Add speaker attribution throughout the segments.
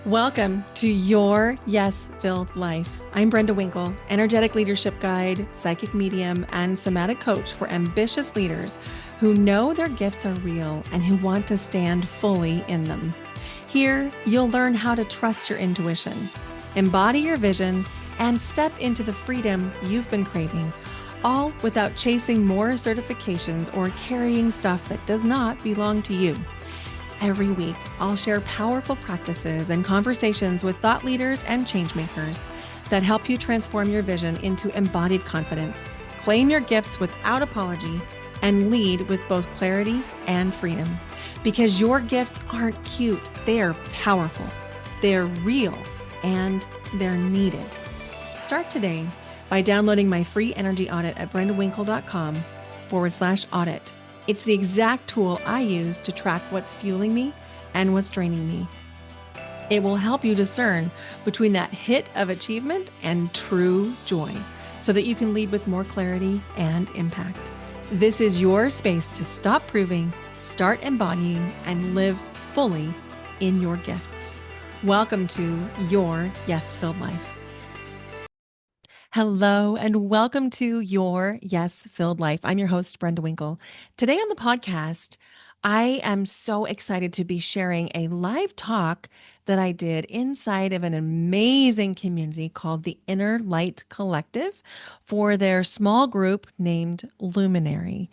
Speaker 1: Welcome to Your Yes Filled Life. I'm Brenda Winkle, energetic leadership guide, psychic medium, and somatic coach for ambitious leaders who know their gifts are real and who want to stand fully in them. Here, you'll learn how to trust your intuition, embody your vision, and step into the freedom you've been craving, all without chasing more certifications or carrying stuff that does not belong to you. Every week, I'll share powerful practices and conversations with thought leaders and changemakers that help you transform your vision into embodied confidence, claim your gifts without apology, and lead with both clarity and freedom. Because your gifts aren't cute, they're powerful, they're real, and they're needed. Start today by downloading my free energy audit at brendawinkle.com/audit. It's the exact tool I use to track what's fueling me and what's draining me. It will help you discern between that hit of achievement and true joy so that you can lead with more clarity and impact. This is your space to stop proving, start embodying, and live fully in your gifts. Welcome to Your Yes Filled Life. Hello, and welcome to Your Yes Filled Life. I'm your host, Brenda Winkle. Today on the podcast, I am so excited to be sharing a live talk that I did inside of an amazing community called the Inner Light Collective for their small group named Luminary.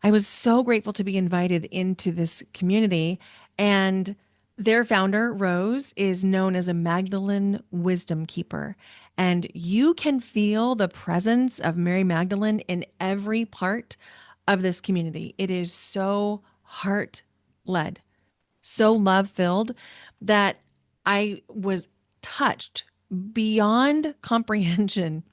Speaker 1: I was so grateful to be invited into this community, and their founder, Rose, is known as a Magdalene wisdom keeper. And you can feel the presence of Mary Magdalene in every part of this community. It is so heart-led, so love-filled that I was touched beyond comprehension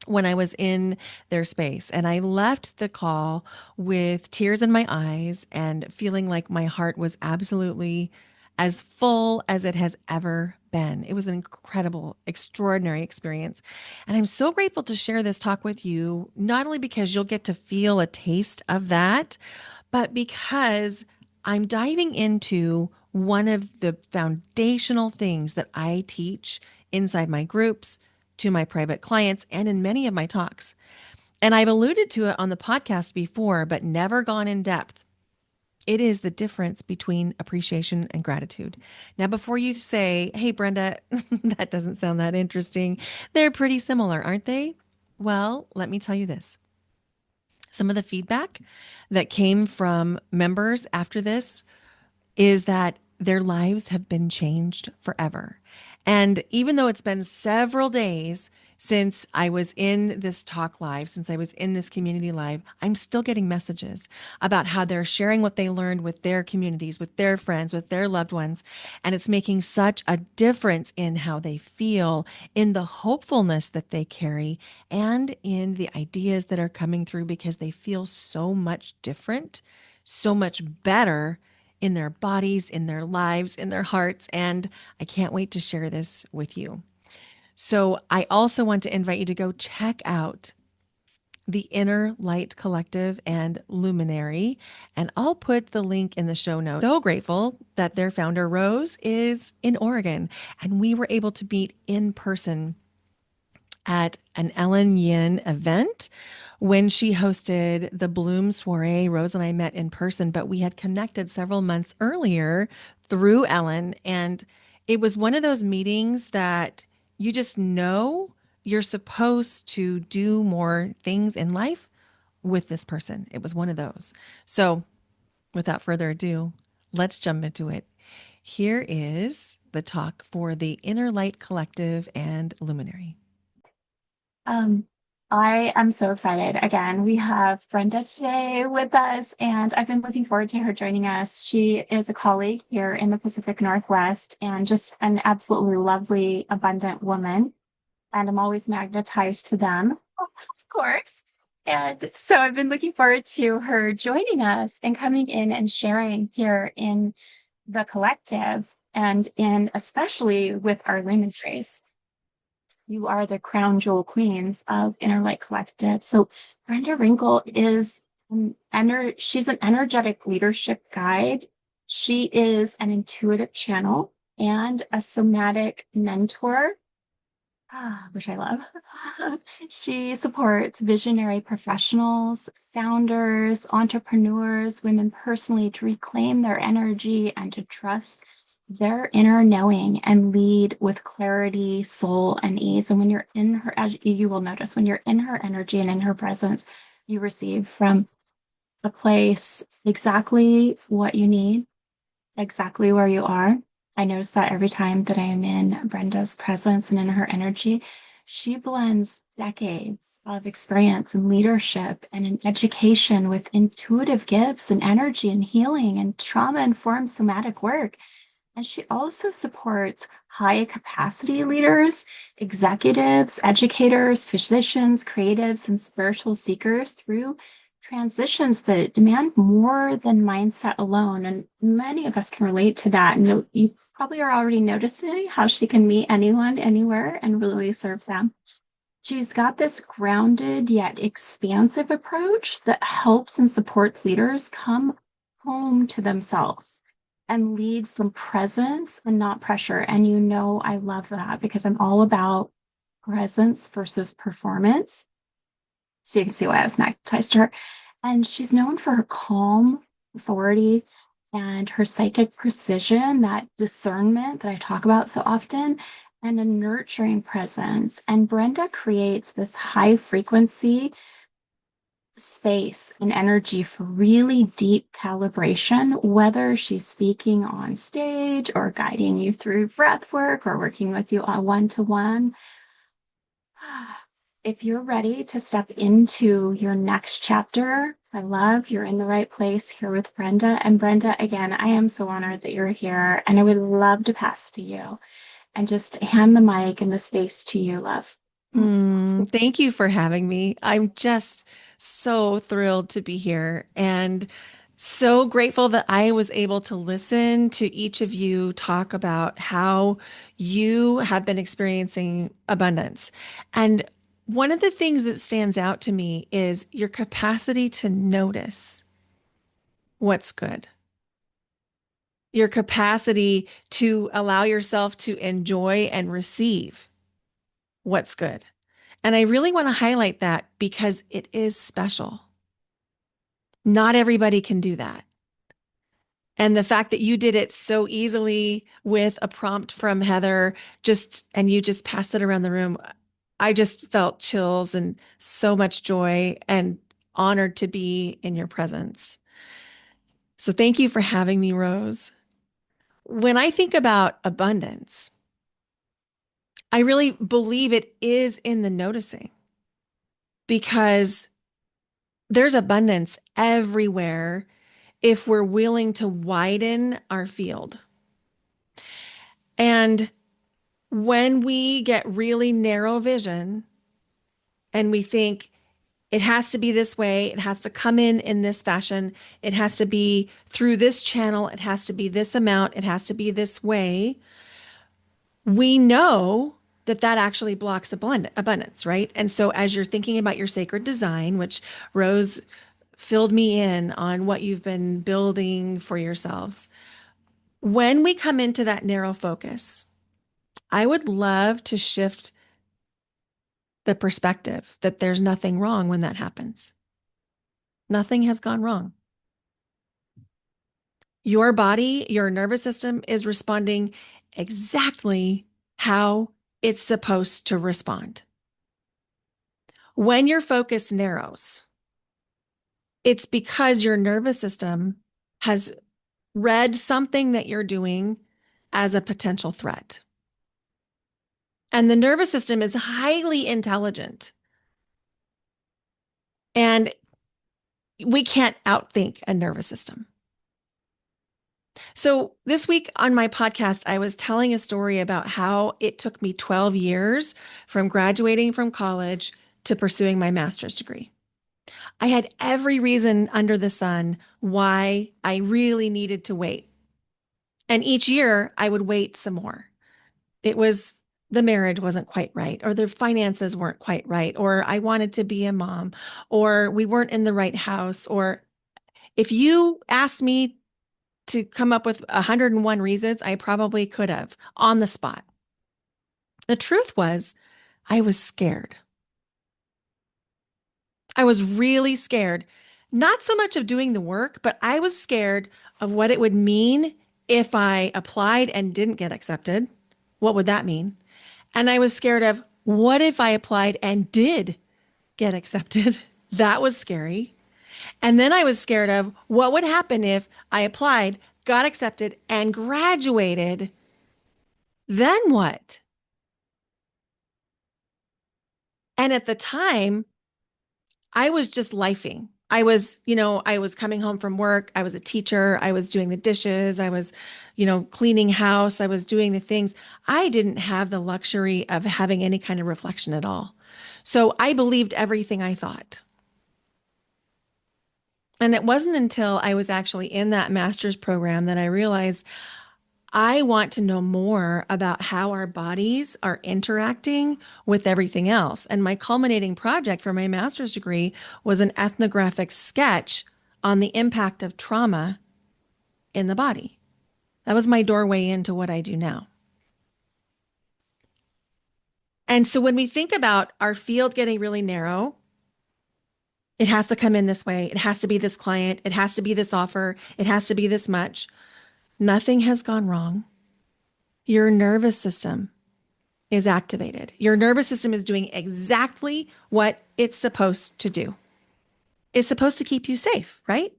Speaker 1: when I was in their space. And I left the call with tears in my eyes and feeling like my heart was absolutely as full as it has ever been. It was an incredible, extraordinary experience. And I'm so grateful to share this talk with you, not only because you'll get to feel a taste of that, but because I'm diving into one of the foundational things that I teach inside my groups, to my private clients, and in many of my talks. And I've alluded to it on the podcast before, but never gone in depth. It is the difference between appreciation and gratitude. Now, before you say, hey, Brenda, that doesn't sound that interesting, they're pretty similar, aren't they? Well, let me tell you this. Some of the feedback that came from members after this is that their lives have been changed forever. And even though it's been several days since I was in this talk live, since I was in this community live, I'm still getting messages about how they're sharing what they learned with their communities, with their friends, with their loved ones. And it's making such a difference in how they feel, in the hopefulness that they carry, and in the ideas that are coming through because they feel so much different, so much better in their bodies, in their lives, in their hearts. And I can't wait to share this with you. So I also want to invite you to go check out the Inner Light Collective and Luminary, and I'll put the link in the show notes. So grateful that their founder, Rose, is in Oregon, and we were able to meet in person at an Ellen Yin event when she hosted the Bloom Soiree. Rose and I met in person, but we had connected several months earlier through Ellen. And it was one of those meetings that you just know you're supposed to do more things in life with this person. It was one of those. So without further ado, let's jump into it. Here is the talk for the Inner Light Collective and Luminary.
Speaker 2: Um, I am so excited. Again, we have Brenda today with us, and I've been looking forward to her joining us. She is a colleague here in the Pacific Northwest and just an absolutely lovely, abundant woman. And I'm always magnetized to them, of course. And so I've been looking forward to her joining us and coming in and sharing here in the collective and in especially with our lumen trace. You are the crown jewel queens of Inner Light Collective. So Brenda Winkle is she's an energetic leadership guide. She is an intuitive channel, and a somatic mentor, which I love. She supports visionary professionals, founders, entrepreneurs, women personally to reclaim their energy and to trust their inner knowing and lead with clarity, soul, and ease. And when you're in her, as you will notice, when you're in her energy and in her presence, you receive from a place exactly what you need, exactly where you are. I notice that every time that I am in Brenda's presence and in her energy, she blends decades of experience and leadership and in education with intuitive gifts and energy and healing and trauma-informed somatic work. And she also supports high capacity leaders, executives, educators, physicians, creatives, and spiritual seekers through transitions that demand more than mindset alone. And many of us can relate to that. And you probably are already noticing how she can meet anyone, anywhere, and really serve them. She's got this grounded yet expansive approach that helps and supports leaders come home to themselves and lead from presence and not pressure. And you know, I love that because I'm all about presence versus performance. So you can see why I was magnetized to her. And she's known for her calm authority and her psychic precision, that discernment that I talk about so often, and a nurturing presence. And Brenda creates this high frequency space and energy for really deep calibration, whether she's speaking on stage or guiding you through breath work or working with you on one to one. If you're ready to step into your next chapter, I love you're in the right place here with Brenda. And Brenda, again, I am so honored that you're here, and I would love to pass to you and just hand the mic and the space to you, love.
Speaker 1: Thank you for having me. I'm just so thrilled to be here and so grateful that I was able to listen to each of you talk about how you have been experiencing abundance. And one of the things that stands out to me is your capacity to notice what's good, your capacity to allow yourself to enjoy and receive what's good. And I really want to highlight that because it is special. Not everybody can do that. And the fact that you did it so easily with a prompt from Heather, and you just passed it around the room, I just felt chills and so much joy and honored to be in your presence. So thank you for having me, Rose. When I think about abundance, I really believe it is in the noticing because there's abundance everywhere if we're willing to widen our field. And when we get really narrow vision and we think it has to be this way, it has to come in this fashion, it has to be through this channel, it has to be this amount, it has to be this way, we know that that actually blocks abundance, right? And so as you're thinking about your sacred design, which Rose filled me in on what you've been building for yourselves, when we come into that narrow focus, I would love to shift the perspective that there's nothing wrong when that happens. Nothing has gone wrong. Your body, your nervous system is responding exactly how it's supposed to respond. When your focus narrows, it's because your nervous system has read something that you're doing as a potential threat. And the nervous system is highly intelligent. And we can't outthink a nervous system. So, this week on my podcast, I was telling a story about how it took me 12 years from graduating from college to pursuing my master's degree. I had every reason under the sun why I really needed to wait. And each year I would wait some more. It was the marriage wasn't quite right, or the finances weren't quite right, or I wanted to be a mom, or we weren't in the right house. Or if you asked me to come up with 101 reasons, I probably could have on the spot. The truth was, I was scared. I was really scared, not so much of doing the work, but I was scared of what it would mean if I applied and didn't get accepted. What would that mean? And I was scared of what if I applied and did get accepted? That was scary. And then I was scared of what would happen if I applied, got accepted, and graduated. Then what? And at the time, I was just lifing. I was coming home from work. I was a teacher. I was doing the dishes. I was, cleaning house. I was doing the things. I didn't have the luxury of having any kind of reflection at all. So I believed everything I thought. And it wasn't until I was actually in that master's program that I realized I want to know more about how our bodies are interacting with everything else. And my culminating project for my master's degree was an ethnographic sketch on the impact of trauma in the body. That was my doorway into what I do now. And so when we think about our field getting really narrow, it has to come in this way. It has to be this client. It has to be this offer. It has to be this much. Nothing has gone wrong. Your nervous system is activated. Your nervous system is doing exactly what it's supposed to do. It's supposed to keep you safe, right?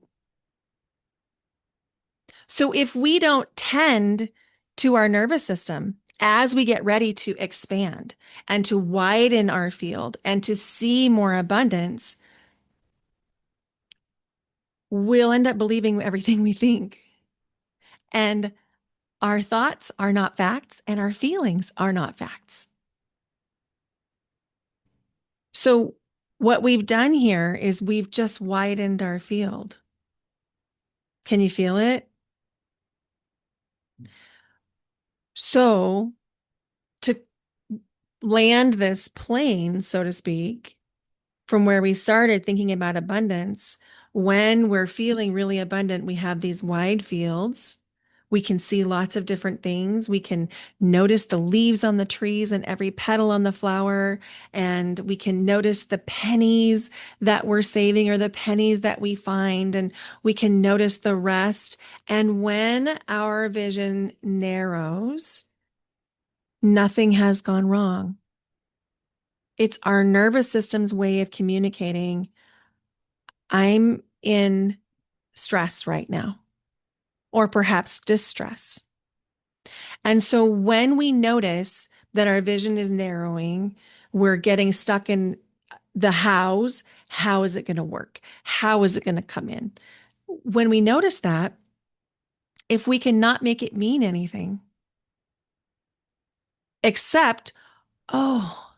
Speaker 1: So if we don't tend to our nervous system as we get ready to expand and to widen our field and to see more abundance, we'll end up believing everything we think. And our thoughts are not facts, and our feelings are not facts. So, what we've done here is we've just widened our field. Can you feel it? So, to land this plane, so to speak, from where we started thinking about abundance, when we're feeling really abundant, we have these wide fields. We can see lots of different things. We can notice the leaves on the trees and every petal on the flower. And we can notice the pennies that we're saving or the pennies that we find. And we can notice the rest. And when our vision narrows, nothing has gone wrong. It's our nervous system's way of communicating. I'm in stress right now, or perhaps distress. And so when we notice that our vision is narrowing, we're getting stuck in the hows. How is it going to work? How is it going to come in? When we notice that, if we cannot make it mean anything, except, oh,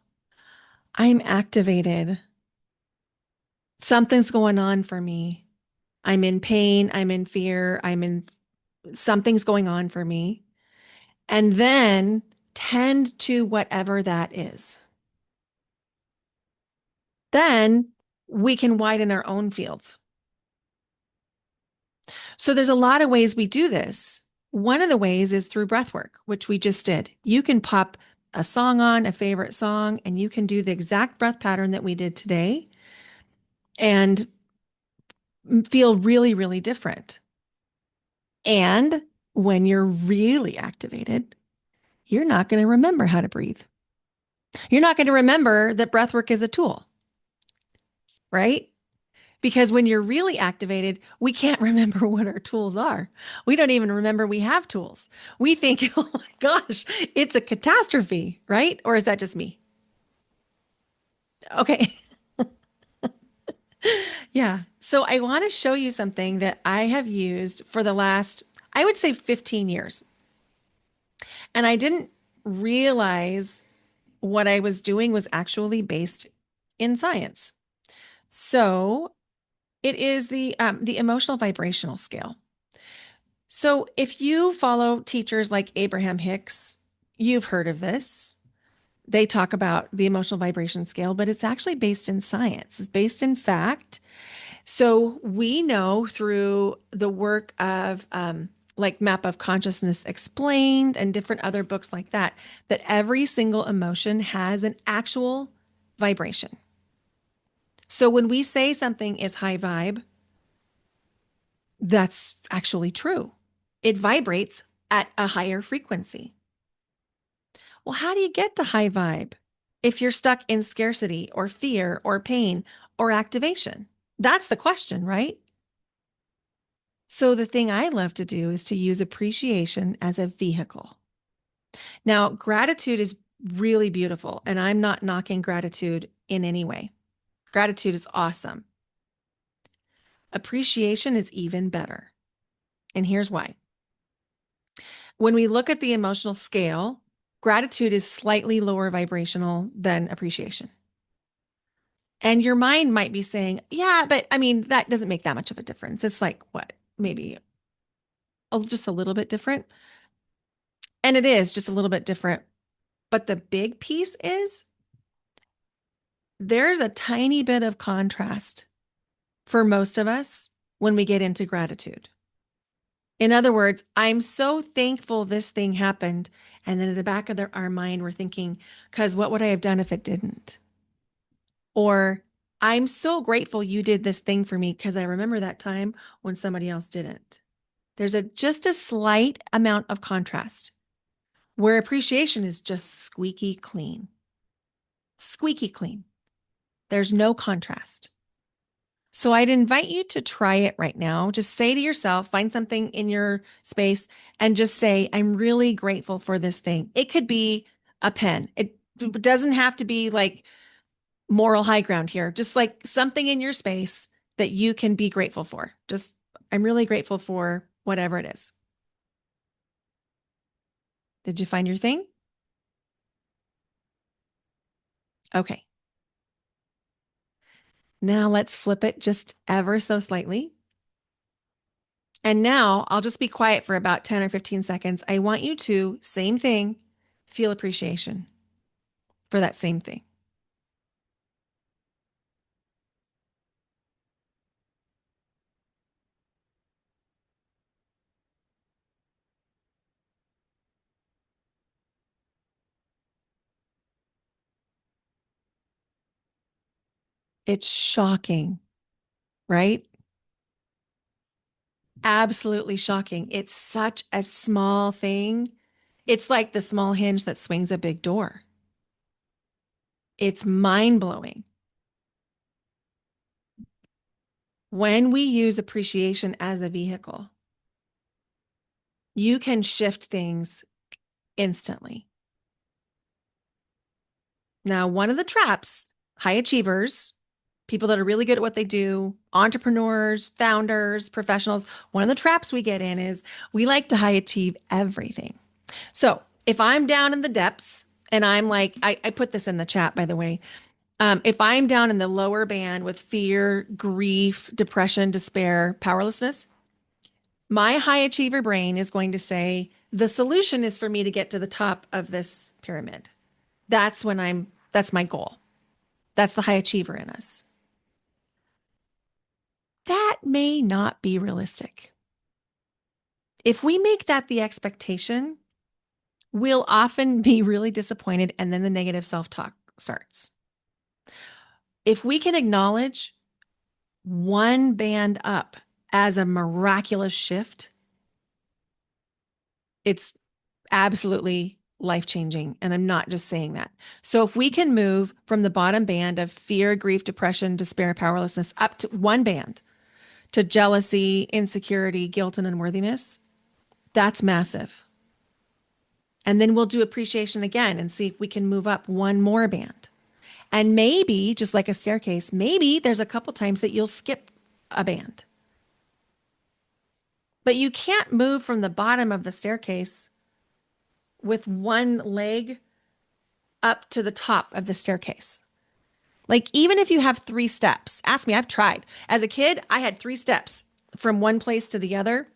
Speaker 1: I'm activated. Something's going on for me. I'm in pain. I'm in fear. Something's going on for me. And then tend to whatever that is. Then we can widen our own fields. So there's a lot of ways we do this. One of the ways is through breath work, which we just did. You can pop a song on, a favorite song, and you can do the exact breath pattern that we did today and feel really, really different. And when you're really activated, you're not going to remember how to breathe. You're not going to remember that breath work is a tool, right? Because when you're really activated, we can't remember what our tools are. We don't even remember we have tools. We think, oh my gosh, it's a catastrophe, right? Or is that just me? Okay. Yeah. So I want to show you something that I have used for the last, I would say 15 years. And I didn't realize what I was doing was actually based in science. So it is the emotional vibrational scale. So if you follow teachers like Abraham Hicks, you've heard of this. They talk about the emotional vibration scale, but it's actually based in science. It's based in fact. So we know through the work of like Map of Consciousness Explained and different other books like that, that every single emotion has an actual vibration. So when we say something is high vibe, that's actually true. It vibrates at a higher frequency. Well, how do you get to high vibe if you're stuck in scarcity or fear or pain or activation? That's the question, right? So, the thing I love to do is to use appreciation as a vehicle. Now, gratitude is really beautiful, and I'm not knocking gratitude in any way. Gratitude is awesome. Appreciation is even better. And here's why. When we look at the emotional scale, gratitude is slightly lower vibrational than appreciation. And your mind might be saying, yeah, but I mean, that doesn't make that much of a difference. It's like what, maybe just a little bit different. And it is just a little bit different. But the big piece is there's a tiny bit of contrast for most of us when we get into gratitude. In other words, I'm so thankful this thing happened. And then in the back of our mind, we're thinking, because what would I have done if it didn't? Or I'm so grateful you did this thing for me because I remember that time when somebody else didn't. There's just a slight amount of contrast where appreciation is just squeaky clean. Squeaky clean. There's no contrast. So I'd invite you to try it right now. Just say to yourself, find something in your space and just say, I'm really grateful for this thing. It could be a pen. It doesn't have to be like moral high ground here, just like something in your space that you can be grateful for. Just, I'm really grateful for whatever it is. Did you find your thing? Okay. Now let's flip it just ever so slightly. And now I'll just be quiet for about 10 or 15 seconds. I want you to, same thing, feel appreciation for that same thing. It's shocking, right? Absolutely shocking. It's such a small thing. It's like the small hinge that swings a big door. It's mind blowing. When we use appreciation as a vehicle, you can shift things instantly. Now, one of the traps, high achievers, people that are really good at what they do, entrepreneurs, founders, professionals, one of the traps we get in is we like to high achieve everything. So if I'm down in the depths and I'm like, I put this in the chat, by the way. If I'm down in the lower band with fear, grief, depression, despair, powerlessness, my high achiever brain is going to say, the solution is for me to get to the top of this pyramid. That's my goal. That's the high achiever in us. That may not be realistic. If we make that the expectation, we'll often be really disappointed and then the negative self talk starts. If we can acknowledge one band up as a miraculous shift, it's absolutely life changing. And I'm not just saying that. So if we can move from the bottom band of fear, grief, depression, despair, powerlessness up to one band to jealousy, insecurity, guilt, and unworthiness, that's massive. And then we'll do appreciation again and see if we can move up one more band. And maybe, just like a staircase, maybe there's a couple times that you'll skip a band. But you can't move from the bottom of the staircase with one leg up to the top of the staircase. Like, even if you have 3 steps, ask me, I've tried. As a kid, I had 3 steps from one place to the other.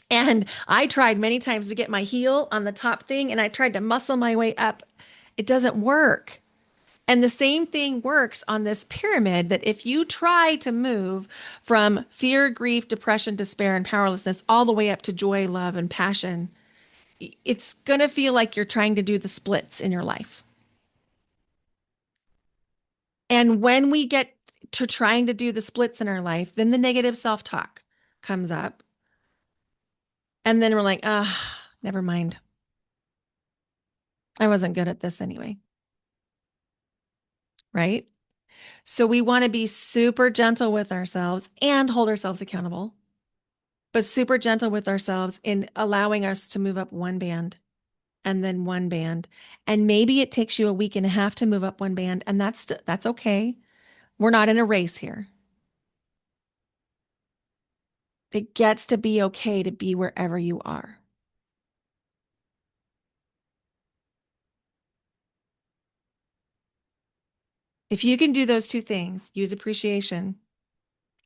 Speaker 1: And I tried many times to get my heel on the top thing and I tried to muscle my way up. It doesn't work. And the same thing works on this pyramid that if you try to move from fear, grief, depression, despair, and powerlessness all the way up to joy, love, and passion, it's going to feel like you're trying to do the splits in your life. And when we get to trying to do the splits in our life, then the negative self talk comes up. And then we're like, ah, never mind. I wasn't good at this anyway. Right. So we want to be super gentle with ourselves and hold ourselves accountable, but super gentle with ourselves in allowing us to move up one band and then one band. And maybe it takes you a week and a half to move up one band, and that's okay. We're not in a race here. It gets to be okay to be wherever you are. If you can do those two things, use appreciation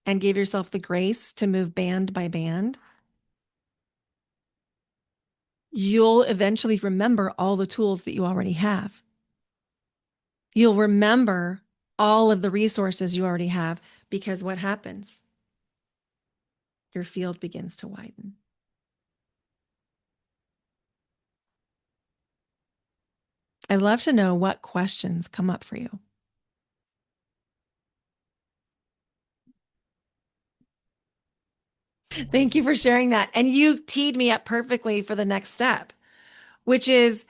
Speaker 1: and give yourself the grace to move band by band, you'll eventually remember all the tools that you already have. You'll remember all of the resources you already have because what happens? Your field begins to widen. I'd love to know what questions come up for you. Thank you for sharing that. And you teed me up perfectly for the next step, which is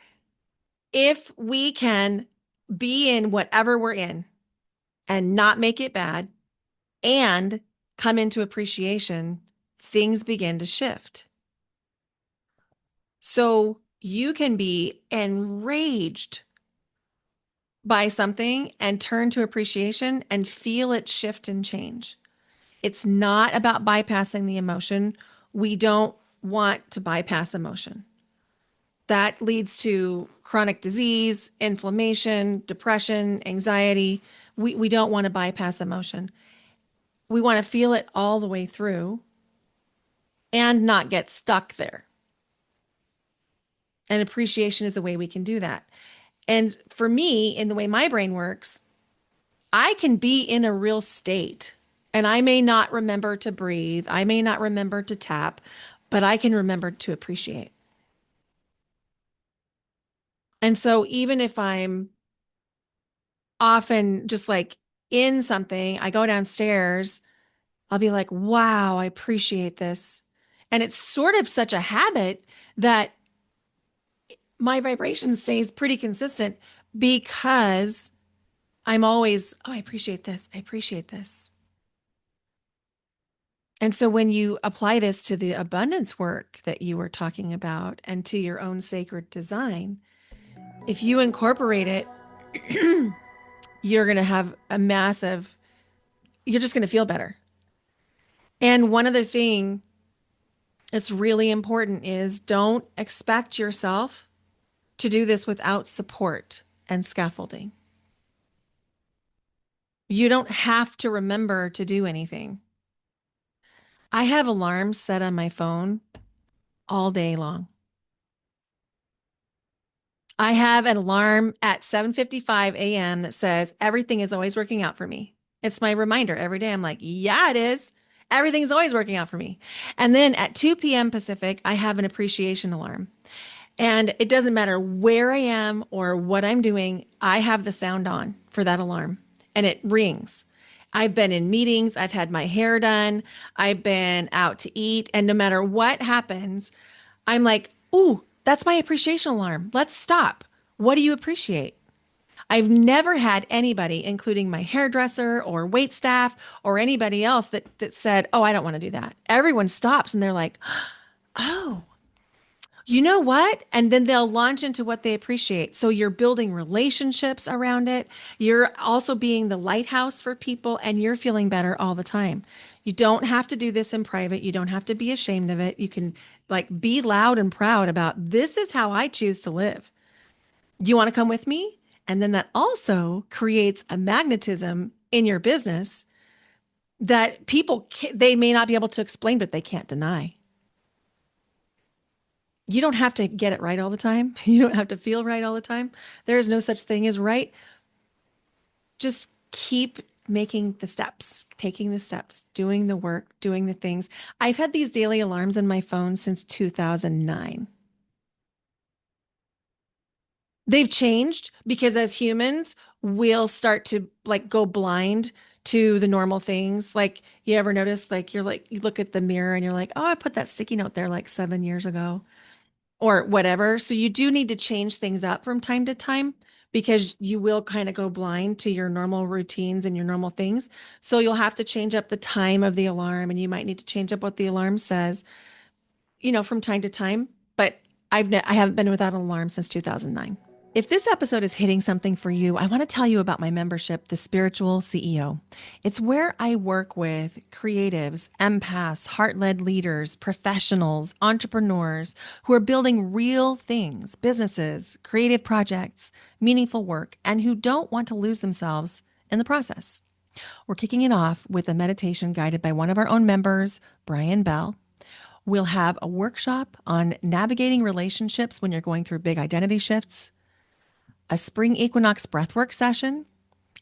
Speaker 1: if we can be in whatever we're in and not make it bad and come into appreciation, things begin to shift. So you can be enraged by something and turn to appreciation and feel it shift and change. It's not about bypassing the emotion. We don't want to bypass emotion. That leads to chronic disease, inflammation, depression, anxiety. We don't want to bypass emotion. We want to feel it all the way through and not get stuck there. And appreciation is the way we can do that. And for me, in the way my brain works, I can be in a real state and I may not remember to breathe. I may not remember to tap, but I can remember to appreciate. And so even if I'm often just like in something, I go downstairs, I'll be like, wow, I appreciate this. And it's sort of such a habit that my vibration stays pretty consistent because I'm always, oh, I appreciate this. I appreciate this. And so when you apply this to the abundance work that you were talking about and to your own sacred design, if you incorporate it, you're going to have a massive, you're just going to feel better. And one other thing that's really important is don't expect yourself to do this without support and scaffolding. You don't have to remember to do anything. I have alarms set on my phone all day long. I have an alarm at 7:55 a.m. that says everything is always working out for me. It's my reminder every day. I'm like, yeah, it is. Everything's always working out for me. And then at 2 p.m. Pacific, I have an appreciation alarm. And it doesn't matter where I am or what I'm doing, I have the sound on for that alarm and it rings. I've been in meetings, I've had my hair done, I've been out to eat, and no matter what happens, I'm like, ooh, that's my appreciation alarm. Let's stop. What do you appreciate? I've never had anybody, including my hairdresser or wait staff or anybody else that said, oh, I don't want to do that. Everyone stops and they're like, oh, you know what? And then they'll launch into what they appreciate. So you're building relationships around it. You're also being the lighthouse for people and you're feeling better all the time. You don't have to do this in private. You don't have to be ashamed of it. You can like be loud and proud about this is how I choose to live. You want to come with me? And then that also creates a magnetism in your business that they may not be able to explain, but they can't deny. You don't have to get it right all the time. You don't have to feel right all the time. There is no such thing as right. just keep making the steps, taking the steps, doing the work, doing the things. I've had these daily alarms in my phone since 2009. They've changed because as humans, we'll start to like go blind to the normal things. Like you ever notice, like you look at the mirror and you're like, oh, I put that sticky note there like 7 years ago or whatever. So you do need to change things up from time to time because you will kind of go blind to your normal routines and your normal things. So you'll have to change up the time of the alarm and you might need to change up what the alarm says, from time to time. But I haven't been without an alarm since 2009. If this episode is hitting something for you, I want to tell you about my membership, The Spiritual CEO. It's where I work with creatives, empaths, heart led leaders, professionals, entrepreneurs who are building real things, businesses, creative projects, meaningful work, and who don't want to lose themselves in the process. We're kicking it off with a meditation guided by one of our own members, Brian Bell. We'll have a workshop on navigating relationships when you're going through big identity shifts, a spring equinox breathwork session,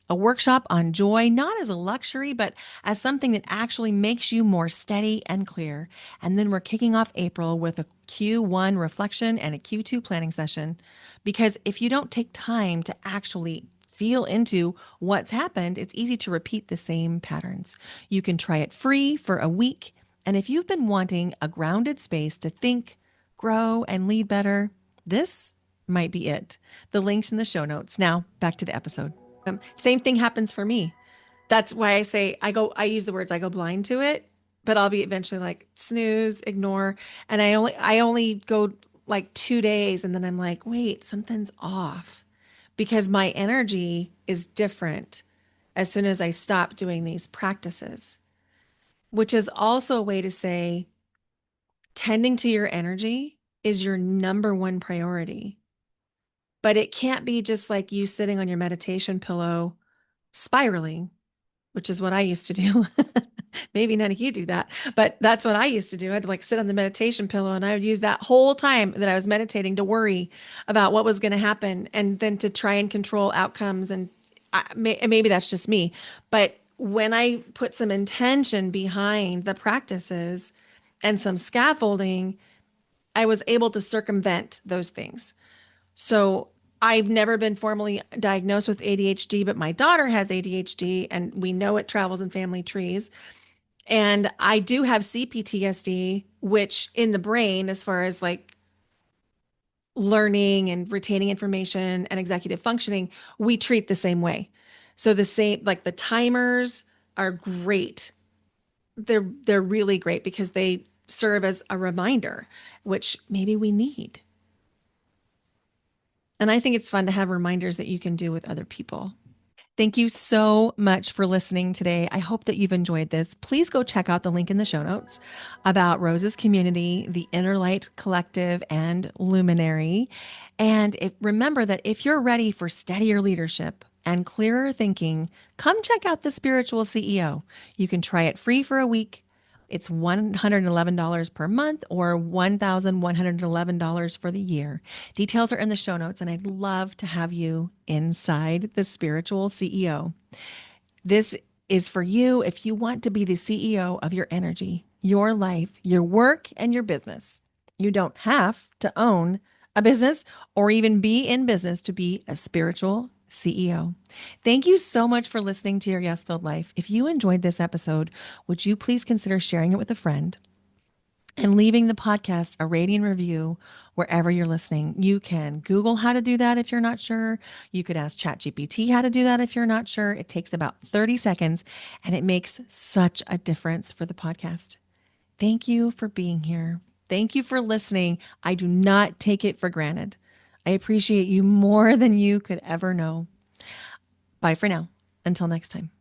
Speaker 1: a workshop on joy, not as a luxury, but as something that actually makes you more steady and clear. And then we're kicking off April with a Q1 reflection and a Q2 planning session. Because if you don't take time to actually feel into what's happened, it's easy to repeat the same patterns. You can try it free for a week. And if you've been wanting a grounded space to think, grow, and lead better, this might be it. The link's in the show notes. Now, back to the episode. Same thing happens for me. That's why I use the words, I go blind to it, but I'll be eventually like snooze, ignore. And I only go like 2 days and then I'm like, wait, something's off because my energy is different as soon as I stop doing these practices, which is also a way to say tending to your energy is your number one priority. But it can't be just like you sitting on your meditation pillow spiraling, which is what I used to do. Maybe none of you do that, but that's what I used to do. I'd like sit on the meditation pillow and I would use that whole time that I was meditating to worry about what was going to happen and then to try and control outcomes. And maybe that's just me. But when I put some intention behind the practices and some scaffolding, I was able to circumvent those things. So I've never been formally diagnosed with ADHD, but my daughter has ADHD and we know it travels in family trees. And I do have CPTSD, which in the brain, as far as like learning and retaining information and executive functioning, we treat the same way. So the same, like the timers are great. They're really great because they serve as a reminder, which maybe we need. And I think it's fun to have reminders that you can do with other people. Thank you so much for listening today. I hope that you've enjoyed this. Please go check out the link in the show notes about Rose's community, the Inner Light Collective, and Luminary. And remember that if you're ready for steadier leadership and clearer thinking, come check out the Spiritual CEO. You can try it free for a week. It's $111 per month or $1,111 for the year. Details are in the show notes, and I'd love to have you inside the Spiritual CEO. This is for you if you want to be the CEO of your energy, your life, your work, and your business. You don't have to own a business or even be in business to be a spiritual CEO. Thank you so much for listening to Your Yes Filled Life. If you enjoyed this episode, would you please consider sharing it with a friend and leaving the podcast a rating and review wherever you're listening? You can Google how to do that if you're not sure. You could ask ChatGPT how to do that if you're not sure. It takes about 30 seconds and it makes such a difference for the podcast. Thank you for being here. Thank you for listening. I do not take it for granted. I appreciate you more than you could ever know. Bye for now. Until next time.